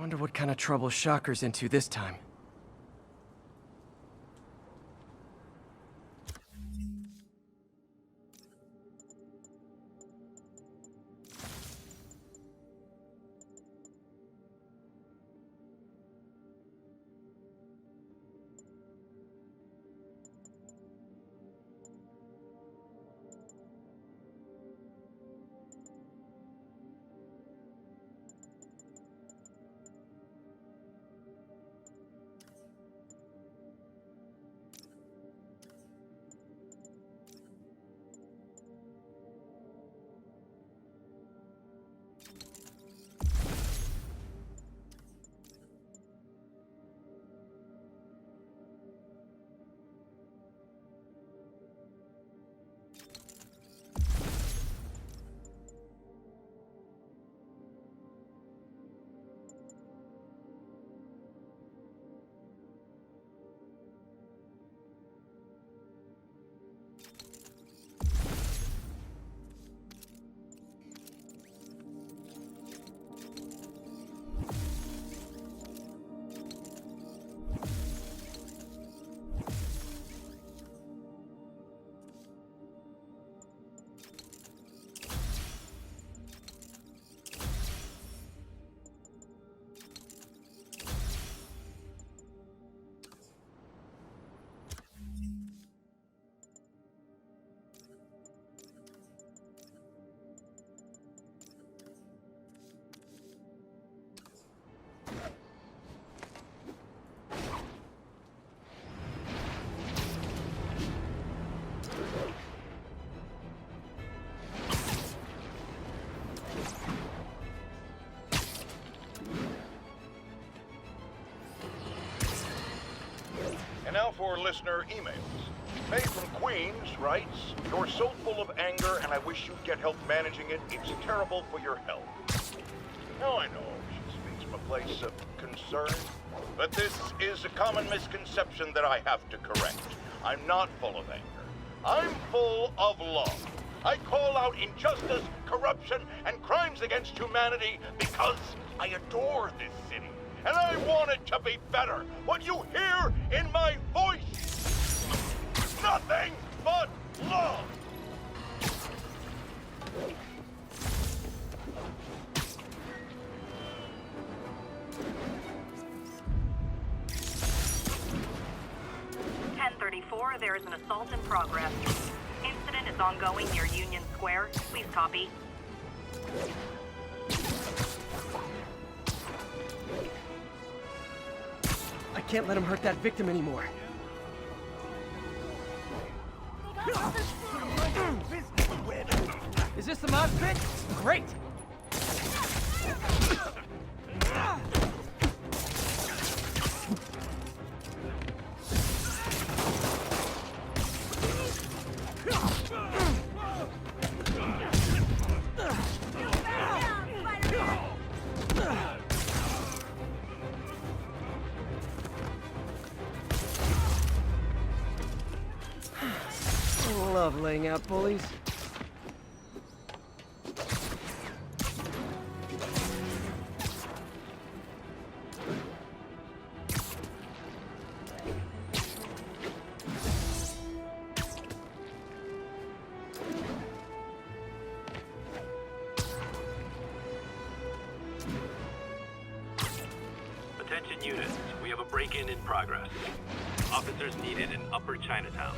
Wonder what kind of trouble Shocker's into this time. And now for listener emails. May from Queens writes, "You're so full of anger and I wish you'd get help managing it. It's terrible for your health." Now I know she speaks from a place of concern, but this is a common misconception that I have to correct. I'm not full of anger. I'm full of love. I call out injustice, corruption, and crimes against humanity because I adore this city. And I want it to be better. What you hear in my voice, nothing but love. There is an assault in progress. Incident is ongoing near Union Square. Please copy. I can't let him hurt that victim anymore. Is this the mosh pit? Great! Love laying out bullies. Attention units, we have a break-in in progress. Officers needed in Upper Chinatown.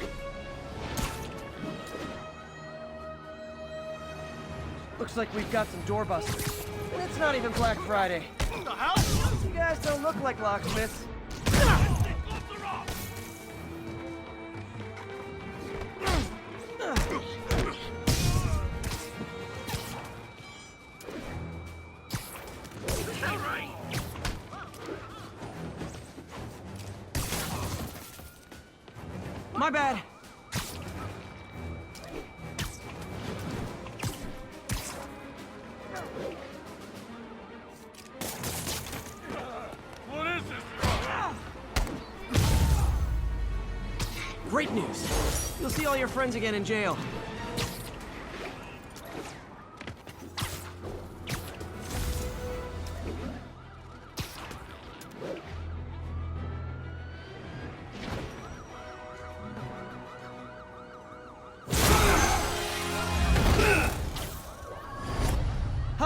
Looks like we've got some doorbusters. And it's not even Black Friday. What the hell? You guys don't look like locksmiths. My bad. What is this? Great news. You'll see all your friends again in jail.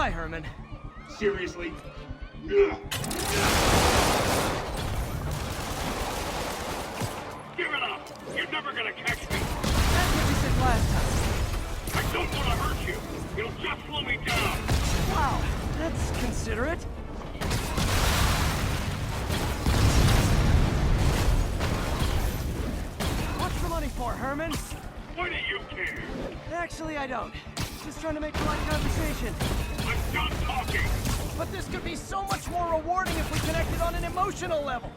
Bye, Herman. Seriously? Give it up! You're never gonna catch me! That's what you said last time. I don't want to hurt you! It'll just slow me down! Wow, that's considerate. What's the money for, Herman? Why do you care? Actually, I don't. Just trying to make polite conversation. I'm done talking! But this could be so much more rewarding if we connected on an emotional level.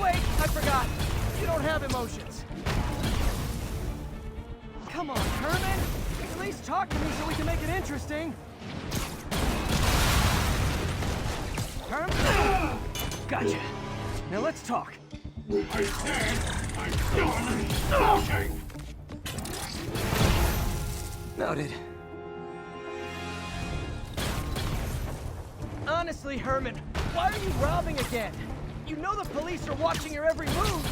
Wait, I forgot. You don't have emotions. Come on, Herman. At least talk to me so we can make it interesting. Herman? Gotcha. Now let's talk. I said I'm done talking! Noted. Honestly, Herman, why are you robbing again? You know the police are watching your every move.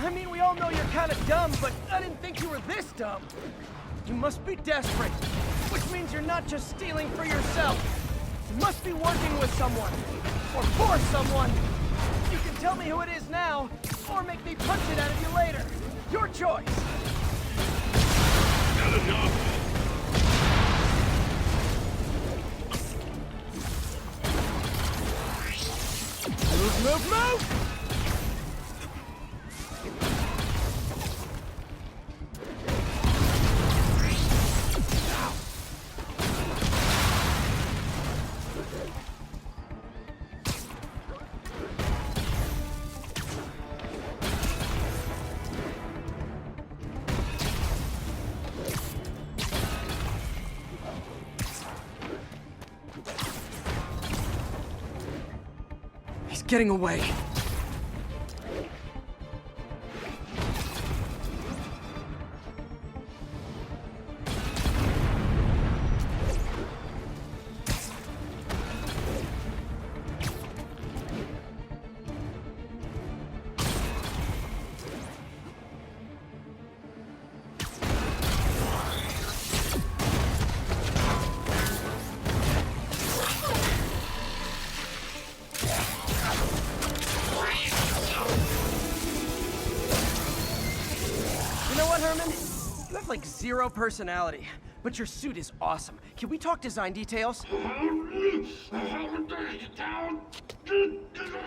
I mean, we all know you're kind of dumb, but I didn't think you were this dumb. You must be desperate, which means you're not just stealing for yourself. You must be working with someone, or for someone. You can tell me who it is now, or make me punch it out of you later. Your choice. Not enough! Move! He's getting away. Herman? You have like zero personality, but your suit is awesome. Can we talk design details?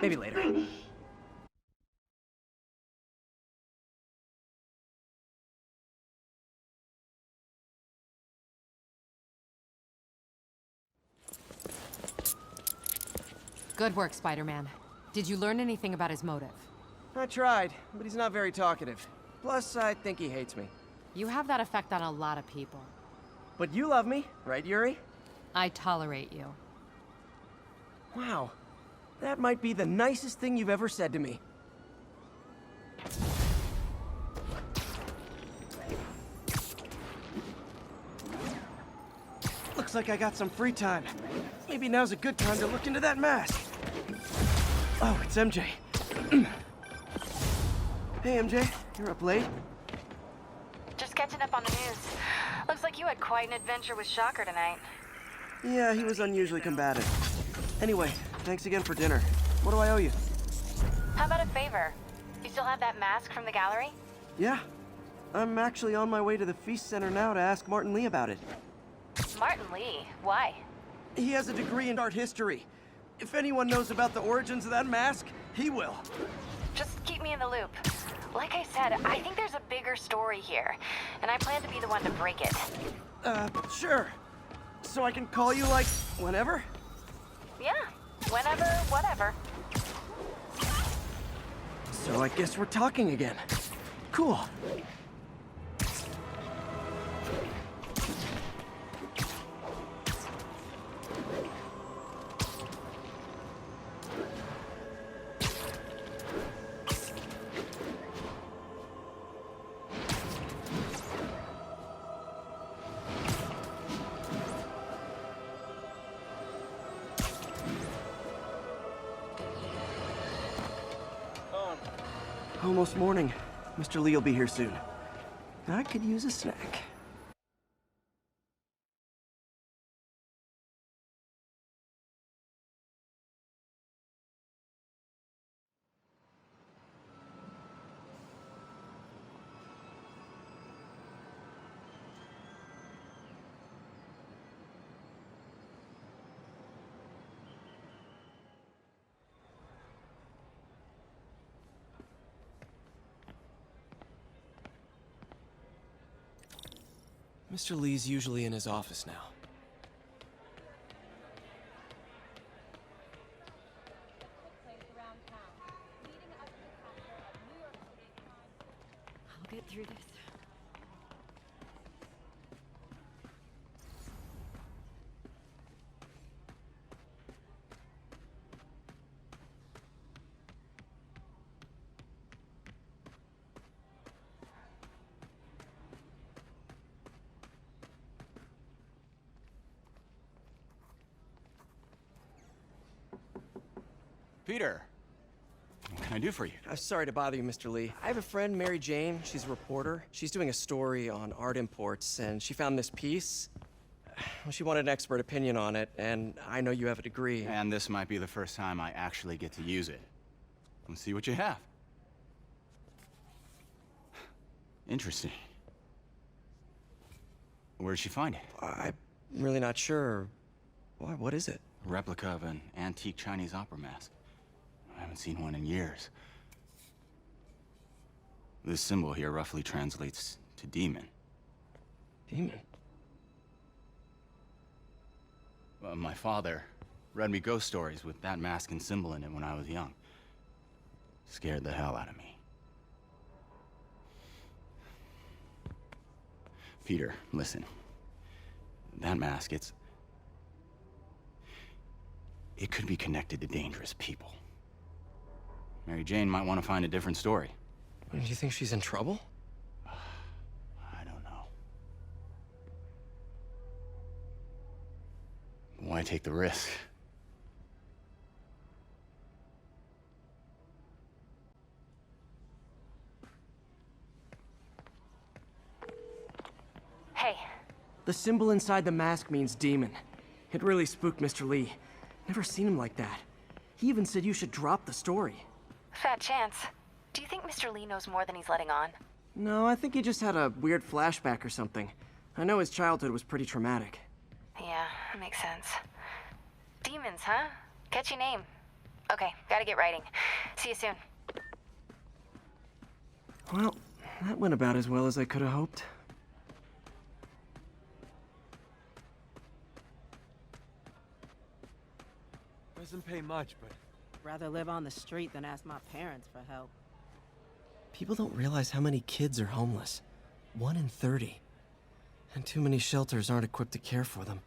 Maybe later. Good work, Spider-Man. Did you learn anything about his motive? I tried, but he's not very talkative. Plus, I think he hates me. You have that effect on a lot of people. But you love me, right, Yuri? I tolerate you. Wow. That might be the nicest thing you've ever said to me. Looks like I got some free time. Maybe now's a good time to look into that mask. Oh, it's MJ. Hey, MJ. You're up late? Just catching up on the news. Looks like you had quite an adventure with Shocker tonight. Yeah, he was unusually combative. Anyway, thanks again for dinner. What do I owe you? How about a favor? You still have that mask from the gallery? Yeah. I'm actually on my way to the Feast Center now to ask Martin Lee about it. Martin Lee? Why? He has a degree in art history. If anyone knows about the origins of that mask, he will. Just keep me in the loop. Like I said, I think there's a bigger story here, and I plan to be the one to break it. Sure. So I can call you, like, whenever? Yeah, whenever, whatever. So I guess we're talking again. Cool. Almost morning. Mr. Lee will be here soon. I could use a snack. Mr. Lee's usually in his office now. I'll get through this. Peter, what can I do for you? I'm sorry to bother you, Mr. Lee. I have a friend, Mary Jane. She's a reporter. She's doing a story on art imports, and she found this piece. Well, she wanted an expert opinion on it, and I know you have a degree. And this might be the first time I actually get to use it. Let's see what you have. Interesting. Where'd she find it? I'm really not sure. Why, what is it? A replica of an antique Chinese opera mask. I haven't seen one in years. This symbol here roughly translates to demon. Demon? My father read me ghost stories with that mask and symbol in it when I was young. Scared the hell out of me. Peter, listen. That mask, it could be connected to dangerous people. Mary Jane might want to find a different story. Do you think she's in trouble? I don't know. Why take the risk? Hey, The symbol inside the mask means demon. It really spooked Mr. Lee. Never seen him like that. He even said you should drop the story. fat chance. Do you think Mr. Lee knows more than he's letting on? No, I think he just had a weird flashback or something. I know his childhood was pretty traumatic. Yeah, makes sense. Demons, huh? Catchy name. Okay, gotta get writing. See you soon. Well, that went about as well as I could have hoped. Doesn't pay much, but Rather live on the street than ask my parents for help. People don't realize how many kids are homeless. 1 in 30. And too many shelters aren't equipped to care for them.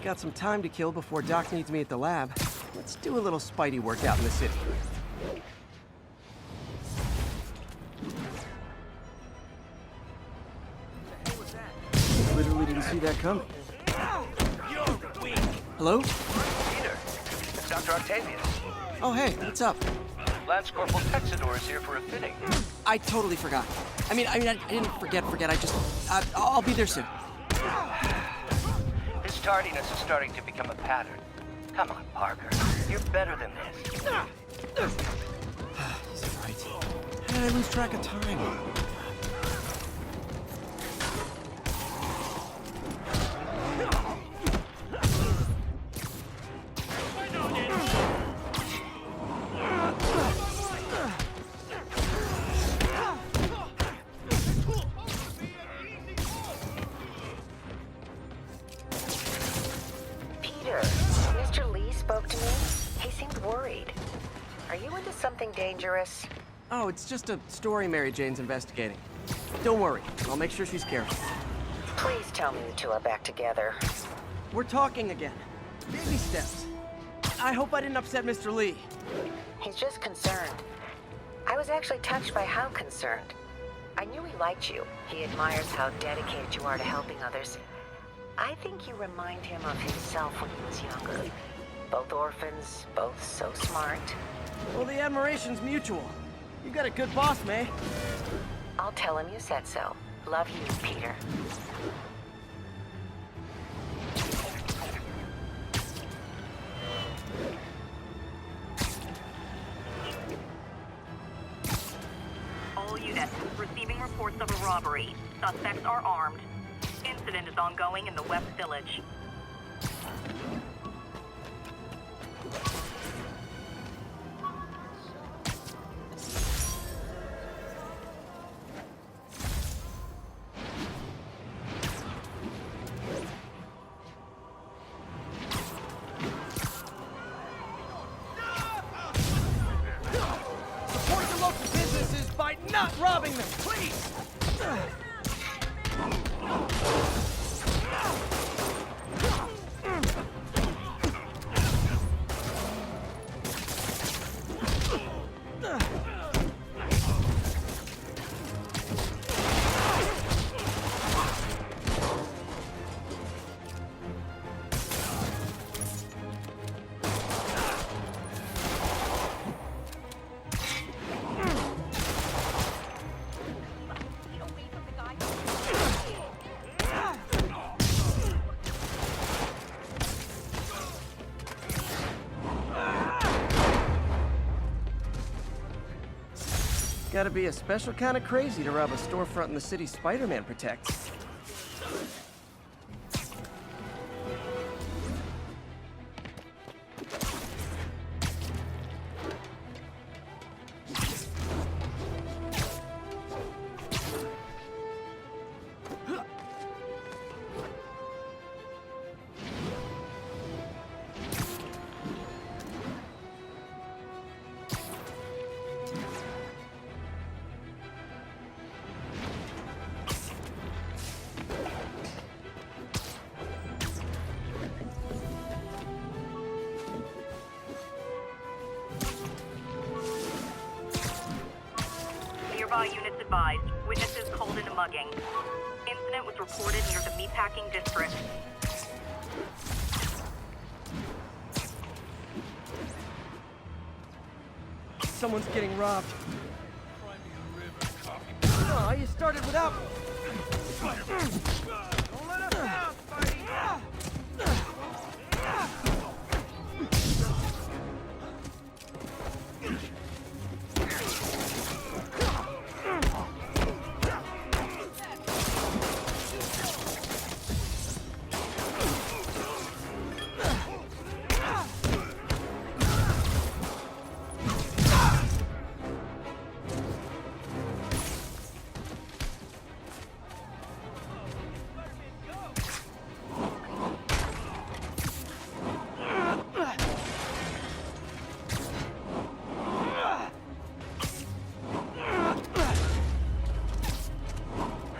Got some time to kill before Doc needs me at the lab. Let's do a little Spidey workout in the city. Literally didn't see that coming. Hello? Peter, it's Dr. Octavius. Oh, hey, what's up? Lance Corporal Texador is here for a fitting. I totally forgot. I didn't forget. I just, I'll be there soon. His tardiness is starting to become a pattern. Come on, Parker. You're better than this. He's right. How did I lose track of time? Dangerous? Oh, it's just a story Mary Jane's investigating. Don't worry, I'll make sure she's careful. Please tell me you two are back together. We're talking again. Baby steps. I hope I didn't upset Mr. Lee. He's just concerned. I was actually touched by how concerned. I knew he liked you. He admires how dedicated you are to helping others. I think you remind him of himself when he was younger. Both orphans, both so smart. Well, the admiration's mutual. You got a good boss, May. I'll tell him you said so. Love you, Peter. All units receiving reports of a robbery. Suspects are armed. Incident is ongoing in the West Village. Support your local businesses by not robbing them, please! Gotta be a special kind of crazy to rob a storefront in the city Spider-Man protects. Nearby units advised. Witnesses called in a mugging. Incident was reported near the meatpacking district. Someone's getting robbed. Oh, you started without... Don't let us down, Spidey!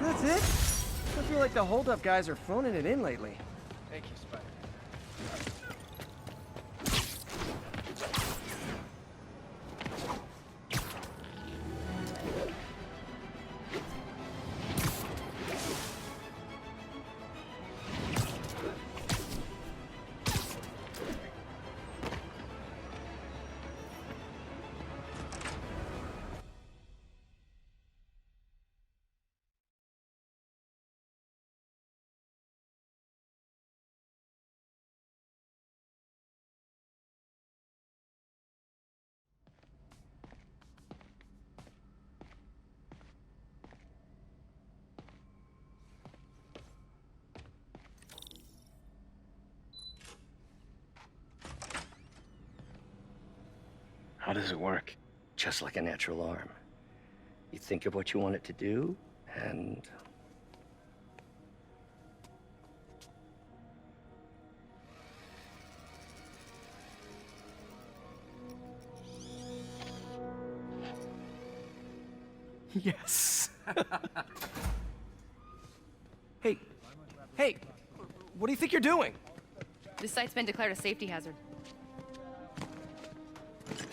That's it? I feel like the hold-up guys are phoning it in lately. Thank you, Spider. How does it work? Just like a natural arm. You think of what you want it to do, and... Yes. Hey, what do you think you're doing? This site's been declared a safety hazard.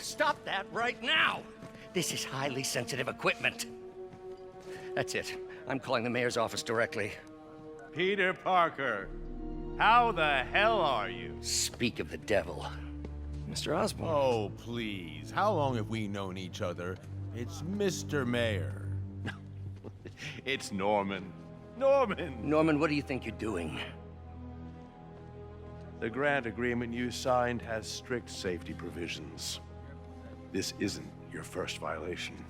Stop that right now! This is highly sensitive equipment. That's it. I'm calling the mayor's office directly. Peter Parker, How the hell are you? Speak of the devil. Mr. Osborn. Oh, please. How long have we known each other? It's Mr. Mayor. It's Norman. Norman! Norman, what do you think you're doing? The grant agreement you signed has strict safety provisions. This isn't your first violation.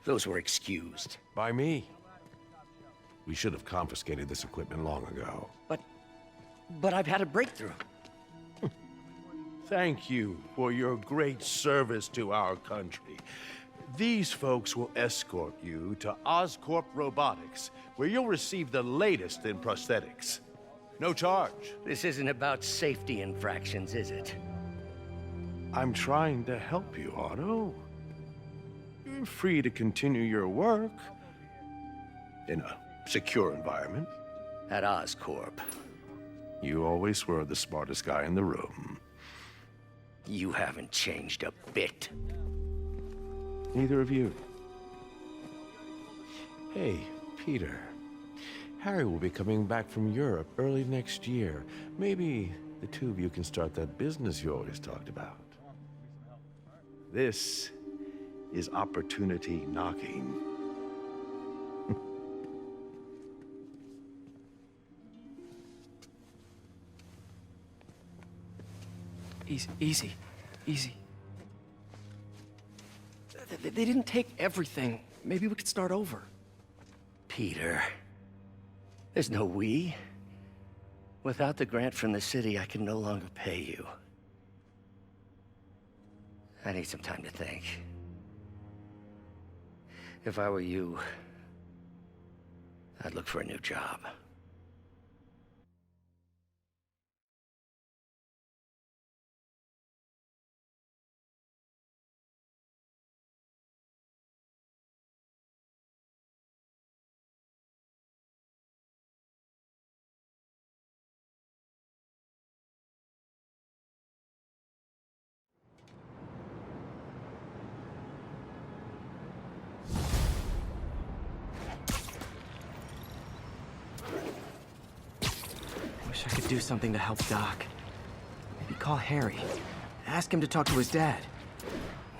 Those were excused. By me. We should have confiscated this equipment long ago. But I've had a breakthrough. Thank you for your great service to our country. These folks will escort you to Oscorp Robotics, where you'll receive the latest in prosthetics. No charge. This isn't about safety infractions, is it? I'm trying to help you, Otto. You're free to continue your work in a secure environment. At Oscorp. You always were the smartest guy in the room. You haven't changed a bit. Neither of you. Hey, Peter. Harry will be coming back from Europe early next year. Maybe the two of you can start that business you always talked about. This is opportunity knocking. Easy. They didn't take everything. Maybe we could start over. Peter, there's no we. Without the grant from the city, I can no longer pay you. I need some time to think. If I were you, I'd look for a new job. Wish I could do something to help Doc. Maybe call Harry. Ask him to talk to his dad.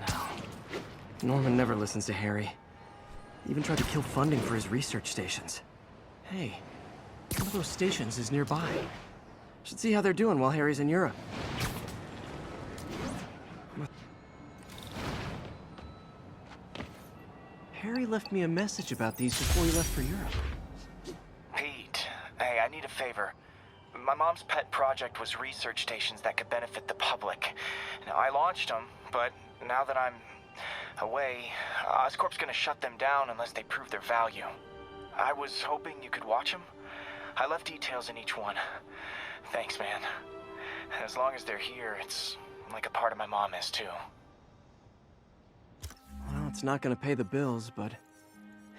No. Norman never listens to Harry. He even tried to kill funding for his research stations. Hey, one of those stations is nearby. Should see how they're doing while Harry's in Europe. Harry left me a message about these before he left for Europe. Pete, hey, I need a favor. My mom's pet project was research stations that could benefit the public. Now, I launched them, but now that I'm away, Oscorp's gonna shut them down unless they prove their value. I was hoping you could watch them. I left details in each one. Thanks, man. As long as they're here, it's like a part of my mom is, too. Well, it's not gonna pay the bills, but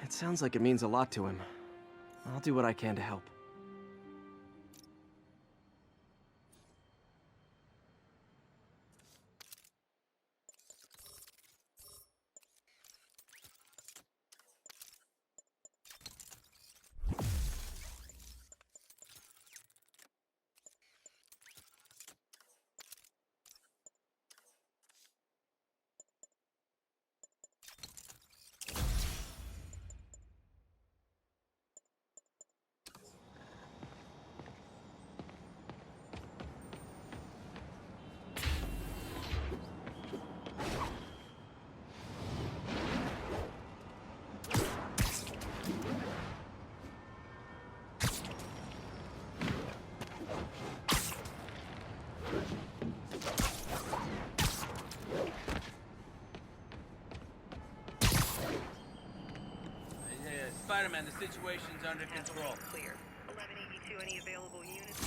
it sounds like it means a lot to him. I'll do what I can to help. Spider-Man, the situation's under control. Clear. 1182, any available units?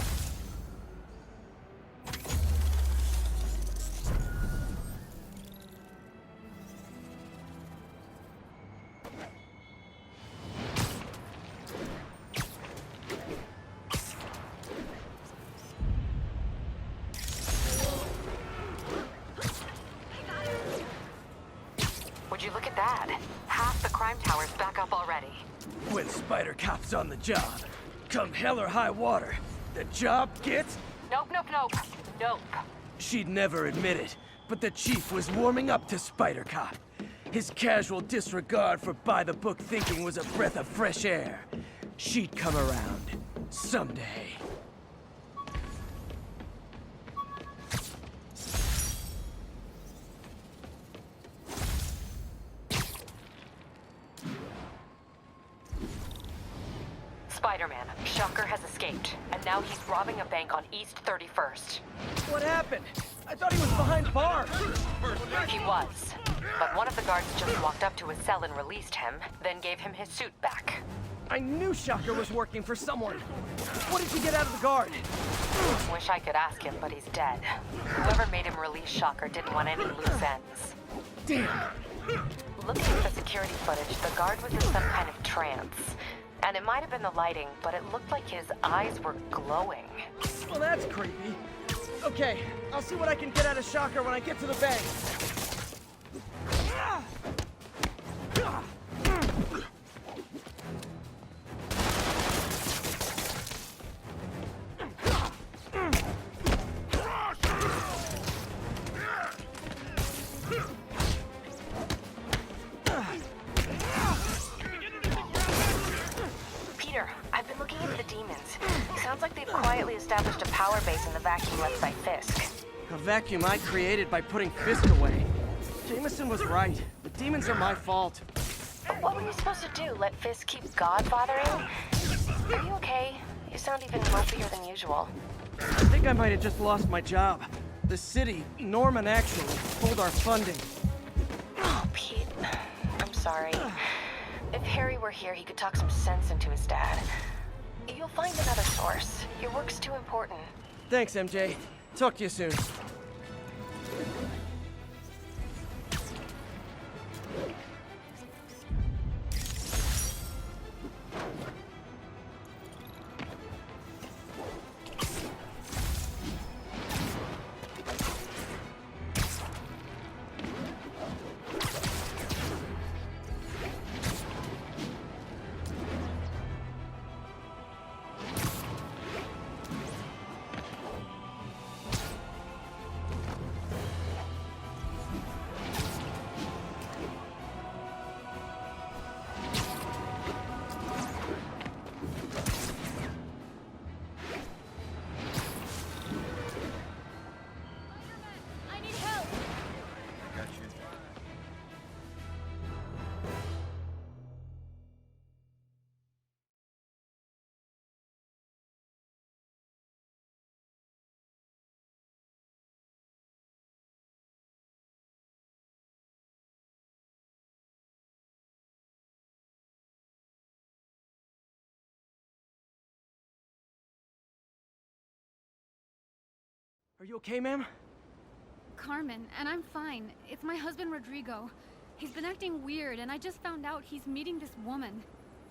Would you look at that? Half the crime tower's back up already. When Spider Cop's on the job, Come hell or high water, the job gets... Nope, nope, nope. Nope. She'd never admit it, but the chief was warming up to Spider Cop. His casual disregard for by-the-book thinking was a breath of fresh air. She'd come around. Someday. Spider-Man, Shocker has escaped, and now he's robbing a bank on East 31st. What happened? I thought he was behind bars. He was. But one of the guards just walked up to his cell and released him, then gave him his suit back. I knew Shocker was working for someone. What did you get out of the guard? Wish I could ask him, but he's dead. Whoever made him release Shocker didn't want any loose ends. Damn. Looking at the security footage, the guard was in some kind of trance. And it might have been the lighting, but it looked like his eyes were glowing. Well, that's creepy. Okay, I'll see what I can get out of Shocker when I get to the bank. Peter, I've been looking into the demons. Sounds like they've quietly established a power base in the vacuum left by Fisk. A vacuum I created by putting Fisk away. Jameson was right. The demons are my fault. But what were you supposed to do? Let Fisk keep godfathering? Are you okay? You sound even mopeier than usual. I think I might have just lost my job. The city, Norman actually, pulled our funding. Oh, Pete. I'm sorry. If Harry were here, he could talk some sense into his dad. You'll find another source. Your work's too important. Thanks, MJ. Talk to you soon. Are you okay, ma'am? Carmen, and I'm fine. It's my husband, Rodrigo. He's been acting weird, and I just found out he's meeting this woman.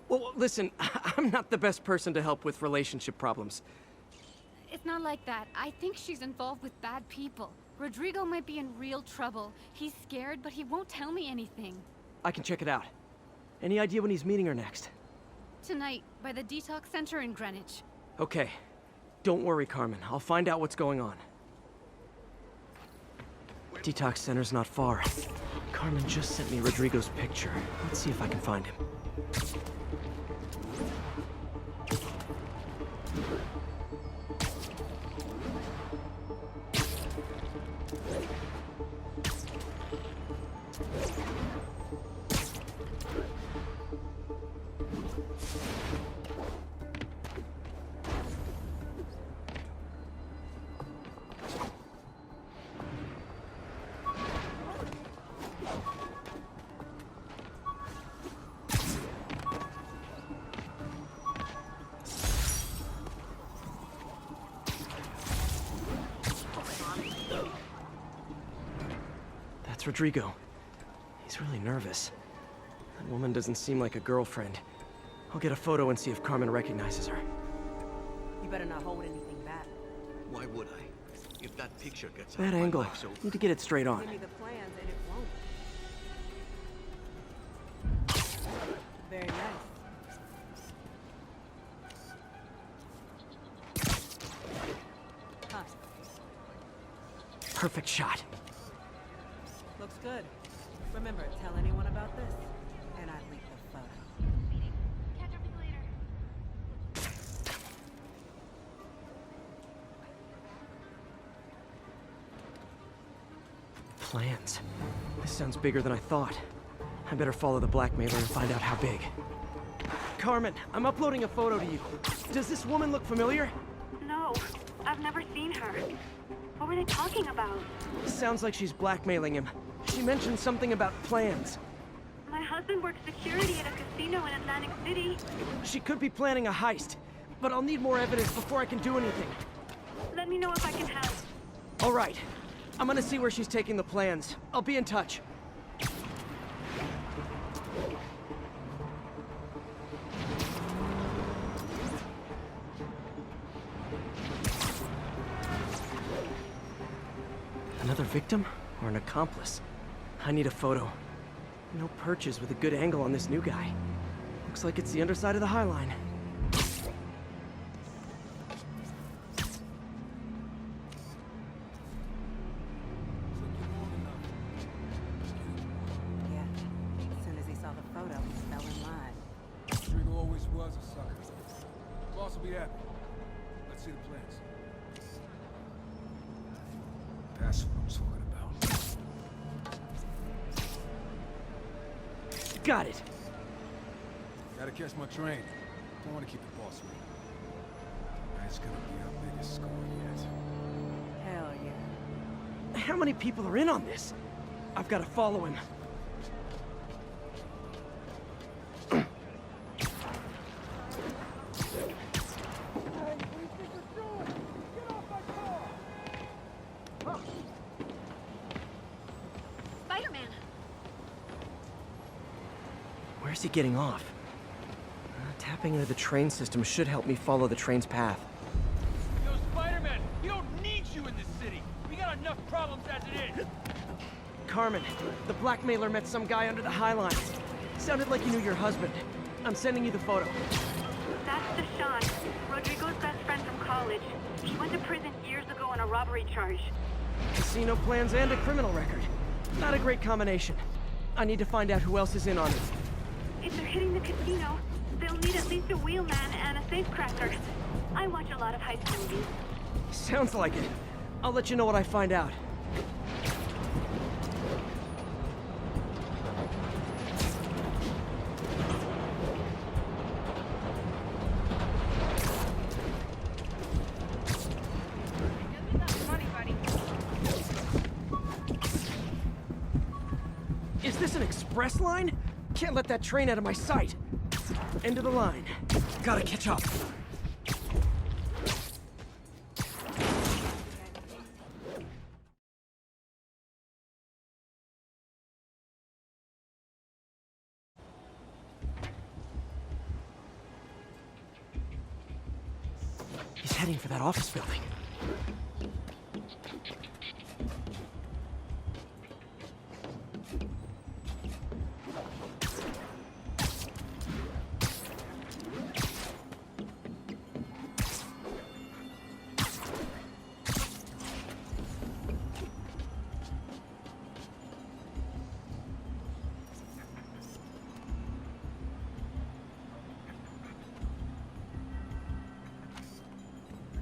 Well, listen, I'm not the best person to help with relationship problems. It's not like that. I think she's involved with bad people. Rodrigo might be in real trouble. He's scared, but he won't tell me anything. I can check it out. Any idea when he's meeting her next? Tonight, by the detox center in Greenwich. Okay. Don't worry, Carmen. I'll find out what's going on. Detox center's not far. Carmen just sent me Rodrigo's picture. Let's see if I can find him. Rodrigo. He's really nervous. That woman doesn't seem like a girlfriend. I'll get a photo and see if Carmen recognizes her. You better not hold anything back. Why would I? If that picture gets out That of my angle. life, so... Need to get it straight on. Give me the plans and it won't. Very nice. Perfect shot. Looks good. Remember, tell anyone about this, and I leak the photo. Catch up with you later. Plans. This sounds bigger than I thought. I better follow the blackmailer and find out how big. Carmen, I'm uploading a photo to you. Does this woman look familiar? No, I've never seen her. What were they talking about? Sounds like she's blackmailing him. She mentioned something about plans. My husband works security at a casino in Atlantic City. She could be planning a heist, but I'll need more evidence before I can do anything. Let me know if I can help. All right. I'm gonna see where she's taking the plans. I'll be in touch. Another victim or an accomplice? I need a photo. No perches with a good angle on this new guy. Looks like it's the underside of the High Line. Yeah. As soon as he saw the photo, he fell in line. Rodrigo always was a sucker. Boss will be happy. Let's see the plans. That's what I'm talking about. Got it. Gotta catch my train. Don't want to keep the boss waiting. That's gonna be our biggest score yet. Hell yeah. How many people are in on this? I've got to follow him. Spider-Man! Where's he getting off? Tapping into the train system should help me follow the train's path. Yo, Spider-Man, we don't need you in this city. We got enough problems as it is. Carmen, the blackmailer met some guy under the High Line. Sounded like he knew your husband. I'm sending you the photo. That's Deshaun, Rodrigo's best friend from college. He went to prison years ago on a robbery charge. Casino plans and a criminal record. Not a great combination. I need to find out who else is in on it. If they're hitting the casino, they'll need at least a wheelman and a safecracker. I watch a lot of heist movies. Sounds like it. I'll let you know what I find out. Is this an express line? Can't let that train out of my sight. End of the line. Gotta catch up. He's heading for that office building.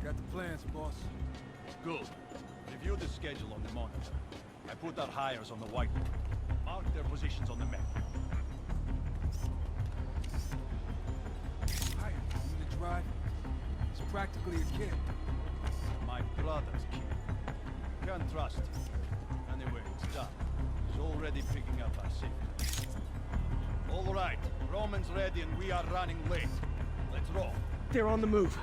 Got the plans, boss. Good. Review the schedule on the monitor. I put our hires on the whiteboard. Mark their positions on the map. Hi, you to drive? He's practically a kid. My brother's kid. Can't trust him. Anyway, it's done. He's already picking up our safety. All right, Roman's ready and we are running late. Let's roll. They're on the move.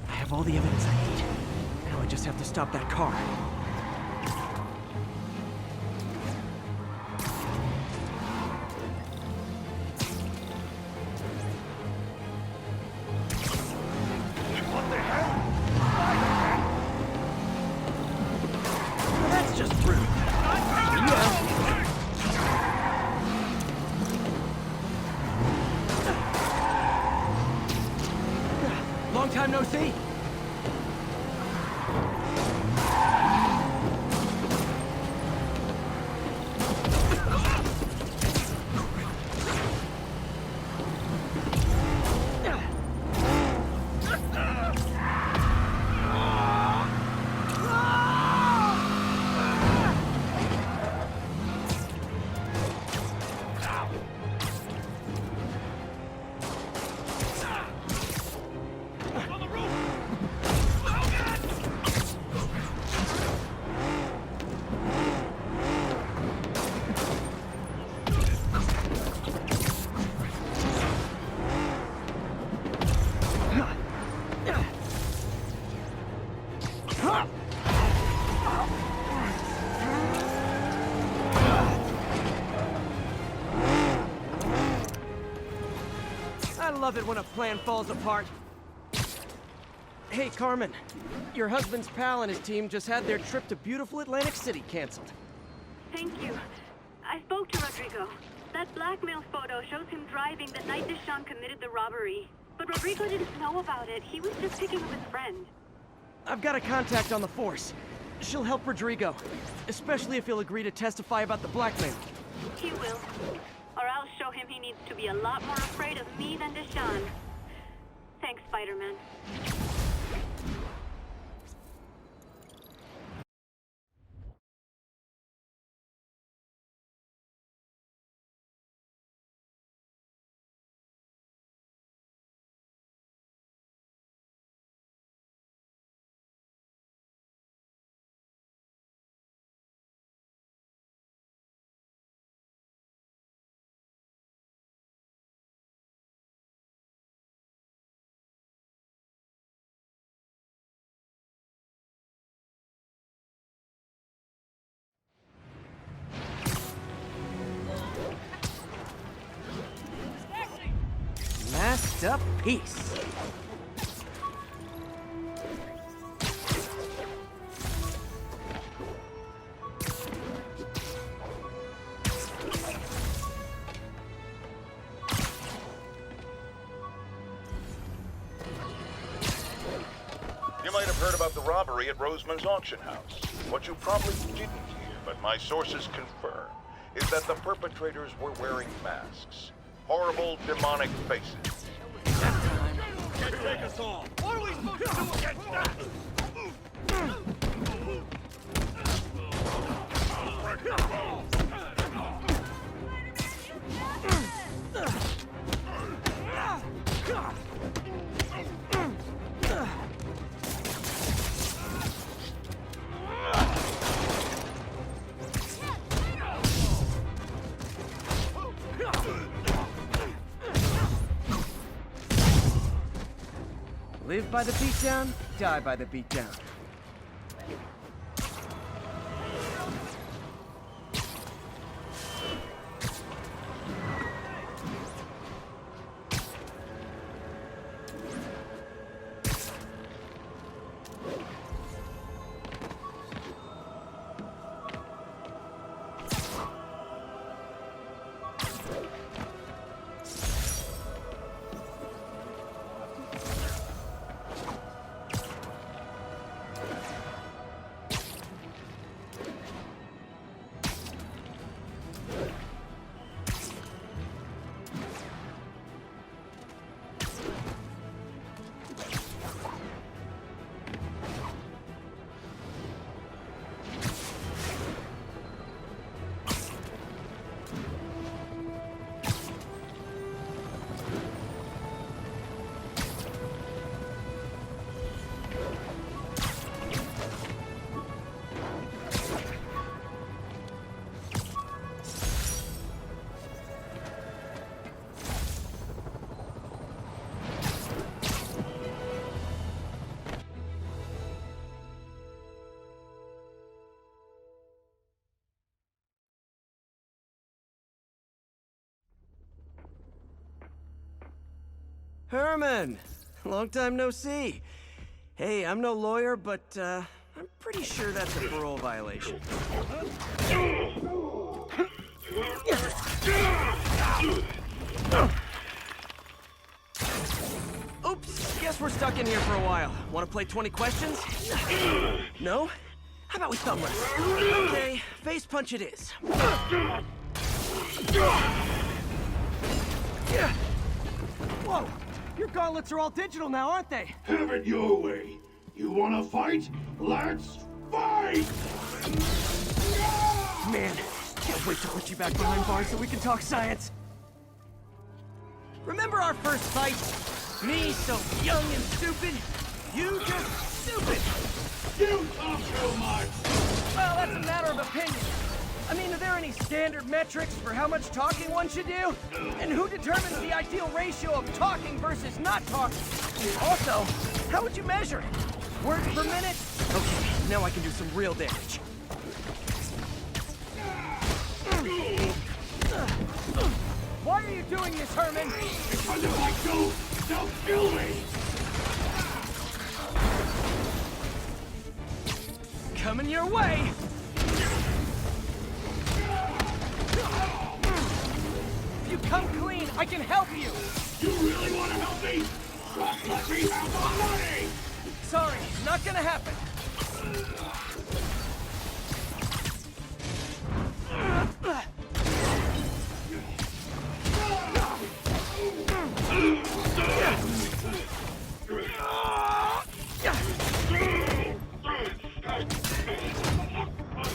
I have all the evidence I need. Now I just have to stop that car. What the hell? That's just rude. Yeah. Long time no see. I love it when a plan falls apart. Hey, Carmen. Your husband's pal and his team just had their trip to beautiful Atlantic City canceled. Thank you. I spoke to Rodrigo. That blackmail photo shows him driving the night Deshawn committed the robbery. But Rodrigo didn't know about it. He was just picking up his friend. I've got a contact on the force. She'll help Rodrigo, especially if he'll agree to testify about the blackmail. He will. Or I'll show him he needs to be a lot more afraid of me than Deshawn. Thanks, Spider-Man. Masked up peace. You might have heard about the robbery at Roseman's auction house. What you probably didn't hear, but my sources confirm, is that the perpetrators were wearing masks. Horrible, demonic faces. Take us all. What are we supposed to do against that? Live by the beatdown, die by the beatdown. Herman! Long time no see. Hey, I'm no lawyer, but, I'm pretty sure that's a parole violation. Oops, guess Guess we're stuck in here for a while. Want to play 20 questions? No? How about we thumb wrestle? Okay, face punch it is. Whoa! Your gauntlets are all digital now, aren't they? Have it your way. You wanna fight? Let's fight! Man, can't wait to put you back behind bars so we can talk science. Remember our first fight? Me so young and stupid, you just stupid. You talk too much. Well, that's a matter of opinion. I mean, are there any standard metrics for how much talking one should do? And who determines the ideal ratio of talking versus not talking? Also, how would you measure it? Words per minute? Okay, now I can do some real damage. Why are you doing this, Herman? Because if I don't, they'll kill me. Coming your way! If you come clean, I can help you! You really want to help me? Just let me have the money! Sorry, not gonna happen.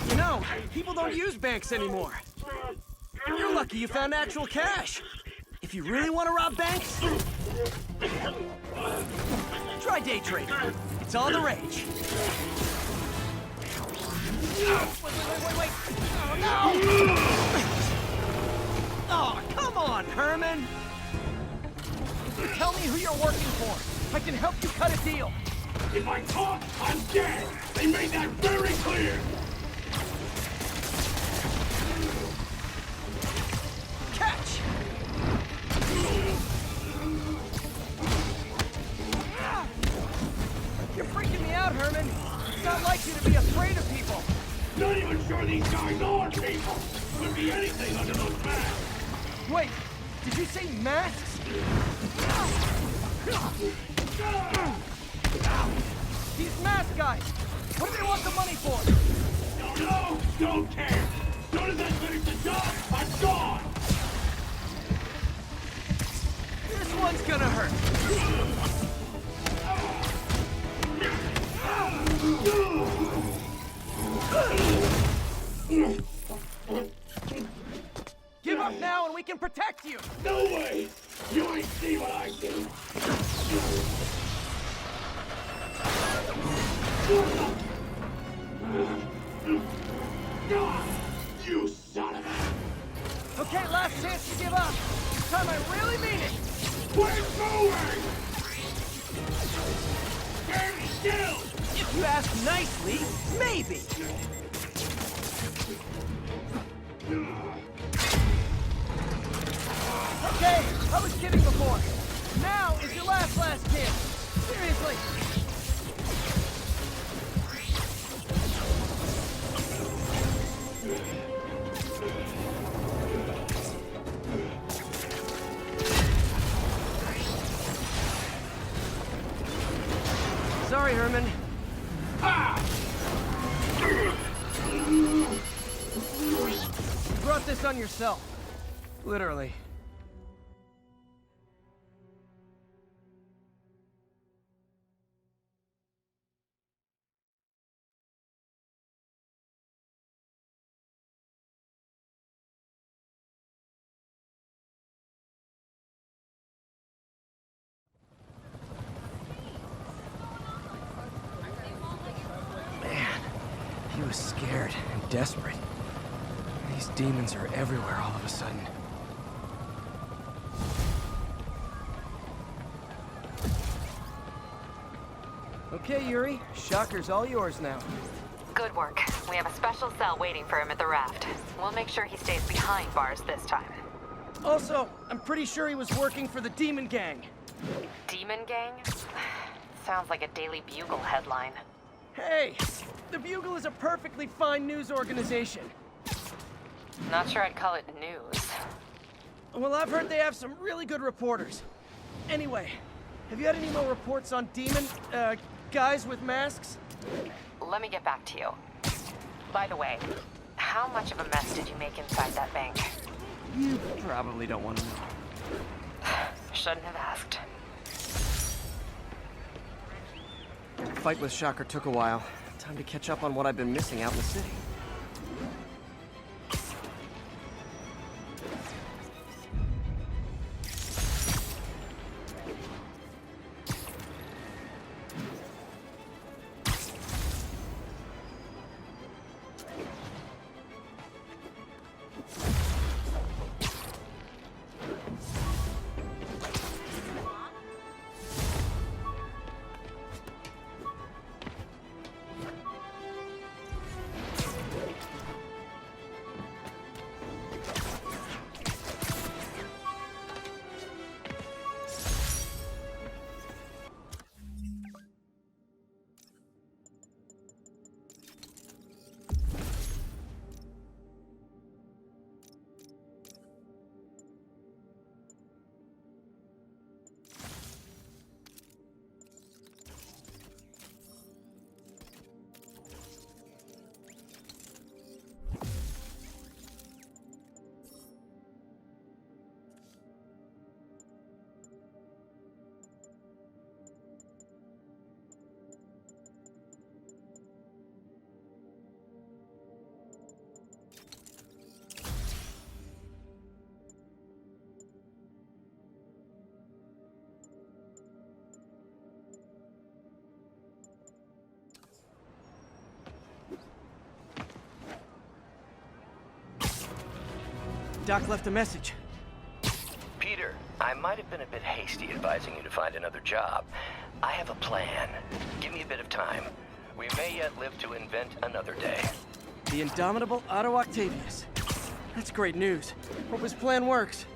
You know, people don't use banks anymore. You're lucky you found actual cash. If you really want to rob banks, try day trading. It's all the rage. Wait. Oh, no! Oh, come on, Herman! Tell me who you're working for. I can help you cut a deal. If I talk, I'm dead! They made that very clear! Catch! You're freaking me out, Herman. It's not like you to be afraid of people. Not even sure these guys are people! Could be anything under those masks! Wait, did you say masks? These mask guys! What do they want the money for? Don't know! Don't care! As soon as I finish the job, I'm gone! This one's gonna hurt. Give up now and we can protect you! No way! You ain't see what I do! You son of a... Okay, last chance to give up. This time I really mean it. We're going! Stand still! If you ask nicely, maybe. Okay, I was kidding before. Now is your last chance. Seriously. Sorry, Herman. You brought this on yourself. Literally. He was scared and desperate. These demons are everywhere all of a sudden. Okay, Yuri. Shocker's all yours now. Good work. We have a special cell waiting for him at the raft. We'll make sure he stays behind bars this time. Also, I'm pretty sure he was working for the Demon Gang. Demon Gang? Sounds like a Daily Bugle headline. Hey, the Bugle is a perfectly fine news organization. Not sure I'd call it news. Well, I've heard they have some really good reporters. Anyway, Have you had any more reports on guys with masks? Let me get back to you. By the way, how much of a mess did you make inside that bank? You probably don't want to know. Shouldn't have asked. The fight with Shocker took a while. Time to catch up on what I've been missing out in the city. Doc left a message. Peter, I might have been a bit hasty advising you to find another job. I have a plan. Give me a bit of time. We may yet live to invent another day. The indomitable Otto Octavius. That's great news. Hope his plan works.